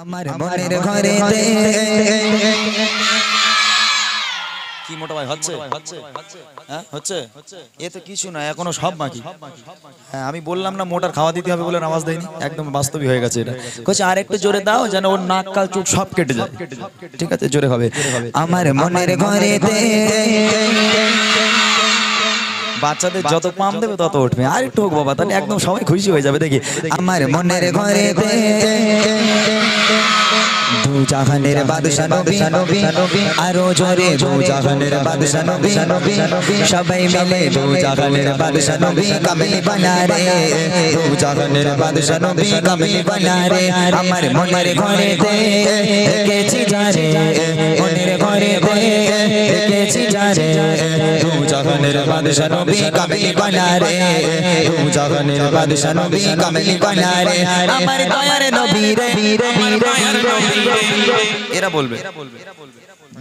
আমার মনের ঘরেতে কি মোটা ভাই হচ্ছে হ্যাঁ হচ্ছে এ তো কিছু না এখনো সব বাকি। হ্যাঁ আমি বললাম না মোটার খাওয়া দিতে হবে বলে আওয়াজ দেয়নি, একদম বাস্তবিক হয়ে গেছে এটা। কইছে আর একটু জোরে দাও যেন ওর নাক কাল চুট সব কেটে যায়। ঠিক আছে জোরে হবে। আমার মনের ঘরেতে বাচ্চাদের যত পাম দেবে তত উঠবে, আর একটু হোক বাবা, তাহলে একদম সবাই খুশি হয়ে যাবে। দেখি আমার মনের ঘরেতে দু জাহানের বাদশা নবী আরো জোরে দু জাহানের বাদশা নবী সবাই মিলে দু জাহানের বাদশা নবী কামিল বানা রে, দু জাহানের বাদশা নবী কামিল বানা রে। আমার মনের ঘরেতে দেখেছি যারে, মনের ঘরেতে দেখেছি যারে, দু জাহানের বাদশা নবী কামিল বানা রে, দু জাহানের বাদশা নবী কামিল বানা রে। আমার দয়ার নবী রে, আমার দয়ার নবী। এরা বলবে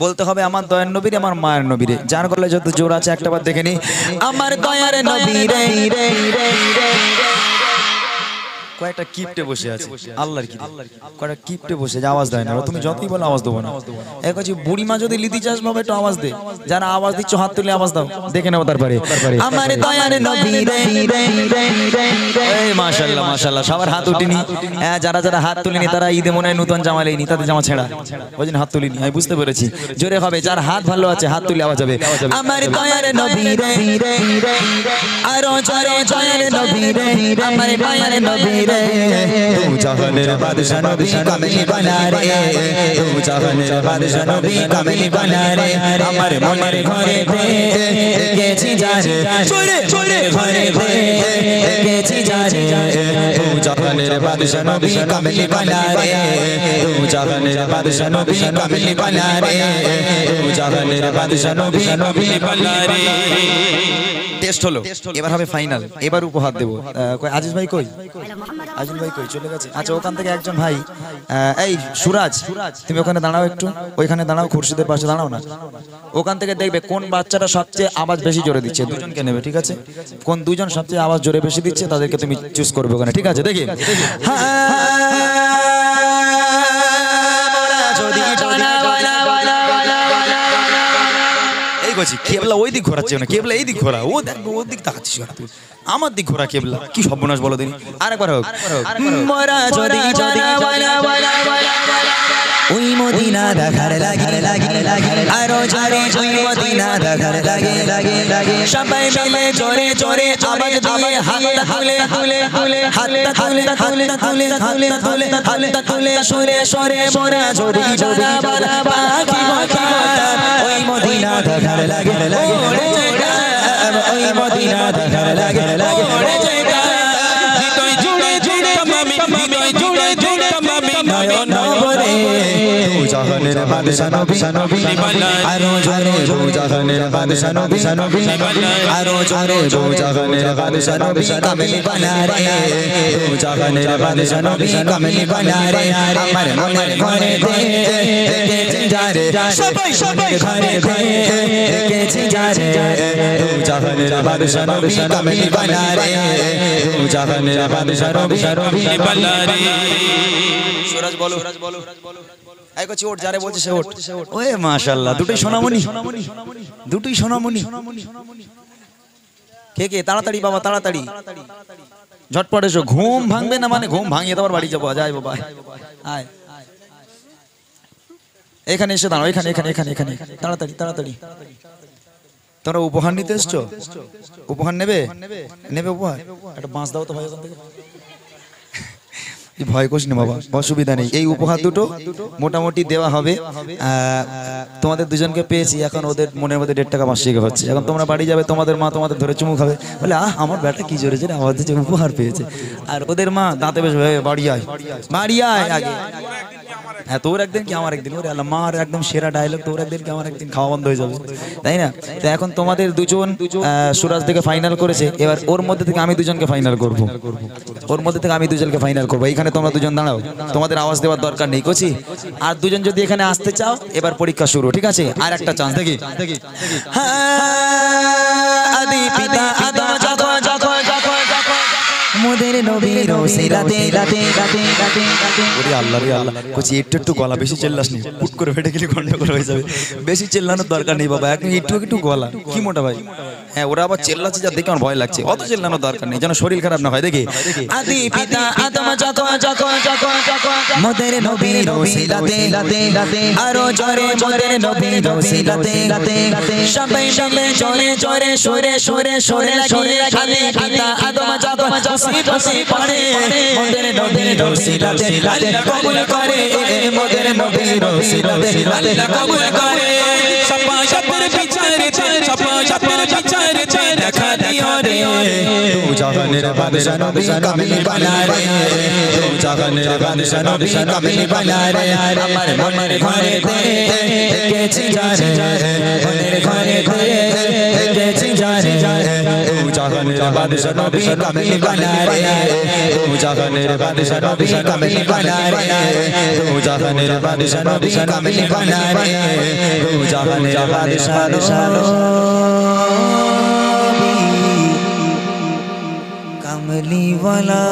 বলতে হবে আমার দয়ার নবীরে আমার মায়ের নবীরে, যার গলায় যত জোর আছে একটা বার দেখে নি। আমার দয়ার নবীরে কয়েকটা কিপটে বসে আছে আল্লাহর কি কয়েকটা কিপটে বসে যে আওয়াজ দেয় না, তুমি যতই বলো আওয়াজ দেবো না। এক হচ্ছে বুড়ি মা যদি লিতি চাস ভাবে একটু আওয়াজ দে, যারা আওয়াজ দিচ্ছ হাত তুলে আওয়াজ দাও, দেখে নেবো তারপরে। আমার দয়ার নবীরে এই মাশাআল্লাহ মাশাআল্লাহ সবার হাত উঠিনি। হ্যাঁ যারা যারা হাত তুলিনি তারা ঈদে মনে হয় নতুন জামা লেনি, তাদের জামা ছেঁড়া, ওই জন্য হাত তুলিনি। আমি বুঝতে পেরেছি, জোরে হবে, যার হাত ভালো আছে হাত তুলে আওয়াজ হবে। আমার দয়ার নবীরে আরো জোরে দয়ার নবীরে, আমার দয়ার নবীরে দু জাহানের বাদশা নবী কামিল বানা রে, দু জাহানের বাদশা নবী কামিল বানা রে। আমার মনের ঘরেতে দেখেছি যারে, জোরে জোরে ঘরেতে দেখেছি যারে, দু জাহানের বাদশা নবী কামিল বানা রে, দু জাহানের বাদশা নবী কামিল বানা রে, দু জাহানের বাদশা নবী কামিল বানা রে। টেস্ট হলো, এবার হবে ফাইনাল, এবার উপহার দেবো। আজিজ ভাই কই? আজিজ ভাই কই? চলে গেছে। আচ্ছা ওখান থেকে একজন ভাই, এই সুরাজ তুমি ওখানে দাঁড়াও, একটু ওইখানে দাঁড়াও, খুরশিদের পাশে দাঁড়াও না। ওখান থেকে দেখবে কোন বাচ্চাটা সবচেয়ে আওয়াজ বেশি জোরে দিচ্ছে, দুজনকে নেবে ঠিক আছে? কোন দুজন সবচেয়ে আওয়াজ জোরে বেশি দিচ্ছে তাদেরকে তুমি চুজ করবে ওখানে, ঠিক আছে? দেখি কেবলা ওই দিক ঘোরাচ্ছে না, কেবলা এই দিক ঘোরা, ও দেখবো ওর দিক তাকাচ্ছিস তুই, আমার দিক ঘোরা কেবলা, কি সর্বনাশ বলো দিন। আরেকবার হোক। ওই মদিনা দেখার লাগে আরো জোরে, ওই মদিনা দেখার লাগে সবাই মিলে জোরে জোরে আওয়াজ দিয়ে হাতটা তুলে তুলে তুলে হাতটা তুলে তুলে তুলে তুলে হাতটা তুলে সরে সরে মোরা জোরে জোরে বালা পাখি মদিনা, ওই মদিনা দেখার লাগে ওরে জায়গা, ওই মদিনা দেখার লাগে ওরে জায়গা, হৃদয় জুড়ে জুড়ে মামি, হৃদয় জুড়ে জুড়ে মামি নয়ন ভরে। দু জাহানের বাদশা নবী আরো জোরে, দু জাহানের বাদশা নবী আরো জোরে, দু জাহানের বাদশা নবী কামিল বানা রে, দু জাহানের বাদশা নবী কামিল বানা রে। আমার মনের ঘরেতে দেখেছি যারে, সবাই সবাই ঘরেতে দেখেছি যারে, দু জাহানের বাদশা নবী কামিল বানা রে, দু জাহানের বাদশা নবী কামিল বানা রে। সুরাজ বলো, এই কচ্ছি ওঠ, যারে বলছে সে ওঠ। ওয়ে মাশাআল্লাহ, দুটোই সোনামণি, দুটোই সোনামণি। কে কে? তাড়াতাড়ি বাবা তাড়াতাড়ি, ঝটপট এসো, ঘুম ভাঙবে না মানে ঘুম ভাঙিয়ে তোমার বাড়ি যাবো। যাই বাবা আয়, এখানে এসে দাঁড়াও, এখানে এখানে এখানে এখানে তাড়াতাড়ি তাড়াতাড়ি। তোমরা উপহার নিতে এসছো? উপহার নেবে? নেবে উপহার? একটা বাঁশ দাও তো ভাই ওখান থেকে। ভয় করিস না বাবা, অসুবিধা নেই। এই উপহার দুটো মোটামুটি দেওয়া হবে। তোমাদের দুজনকে পেয়েছি, এখন ওদের মনের মধ্যে 1.5 টাকা মাসিক হচ্ছে। এখন তোমরা বাড়ি যাবে, তোমাদের মা তোমাদের ধরে চুমু খাবে, বলে আমার বেটা কি জোরে জোরে আওয়াজ দিচ্ছে, উপহার পেয়েছে। আর ওদের মা দাঁতে বেশ বাড়ি আয় বাড়ি আয় আগে। হ্যাঁ তোর একদিন কি আমার একদিন, ওরে আল্লাহ মার একদম সেরা ডায়লগ, তোর একদিন কি আমার একদিন, খাওয়া বন্ধ হয়ে যাবে তাই না? তো এখন তোমাদের দুজন সুরাজ থেকে ফাইনাল করেছে, এবার ওর মধ্যে থেকে আমি দুজনকে ফাইনাল করব, ওর মধ্যে থেকে আমি দুজনকে ফাইনাল করবো। এইখানে তোমরা দুজন দাঁড়াও, তোমাদের আওয়াজ দেওয়ার দরকার নেই কচি। আর দুজন যদি এখানে আসতে চাও এবার পরীক্ষা শুরু, ঠিক আছে? আর একটা চান্স দেখি। আদি পিতা আদম মোদের নবীর ওসিলাতে লাতে লাতে লাতে লাতে। ওরে আল্লাহ রে আল্লাহ, কচি একটু একটু গলা, বেশি চিল্লাস নি, পুট করে ফেটে গেলে গন্ডগোল হয়ে যাবে। বেশি চিল্লানোর দরকার নেই বাবা, এখন একটু একটু গলা কি মোটা ভাই। হ্যাঁ ওরা আবার চিল্লাচ্ছে, যা দেখে আমার ভয় লাগছে। অত চিল্লানোর দরকার নেই, যেন শরীর খারাপ না হয়। দেখি আদি পিতা আদম যখন যখন যখন যখন মোদের নবীর ওসিলাতে লাতে লাতে, আরো জোরে মোদের নবীর ওসিলাতে লাতে লাতে, সবাই মিলে জোরে জোরে সরে সরে সরে লাগিয়ে আদি পিতা আদম যখন বসি পড়ে মোদের নবীর ওসিলাতে আল্লাহ কবুল করে, মোদের নবীর ওসিলাতে আল্লাহ কবুল করে। সাফায়াতের বিচারে সাফায়াতের বিচারে দেখা দিও রে, তু জাহানের বাদশা নবী কামিল বানা রে, তু জাহানের বাদশা নবী কামিল বানা রে। আমার মনের ঘরে দেখেছি যারে, মনের ঘরে দেখেছি যারে, তু জাহানের বাদশা নবী কামিল বানা রে, তু জাহানের বাদশা নবী কামিল বানা রে, তু জাহানের বাদশা নবী কামিল বানা রে, তু জাহানের বাদশা নবী কামলি ওয়ালা।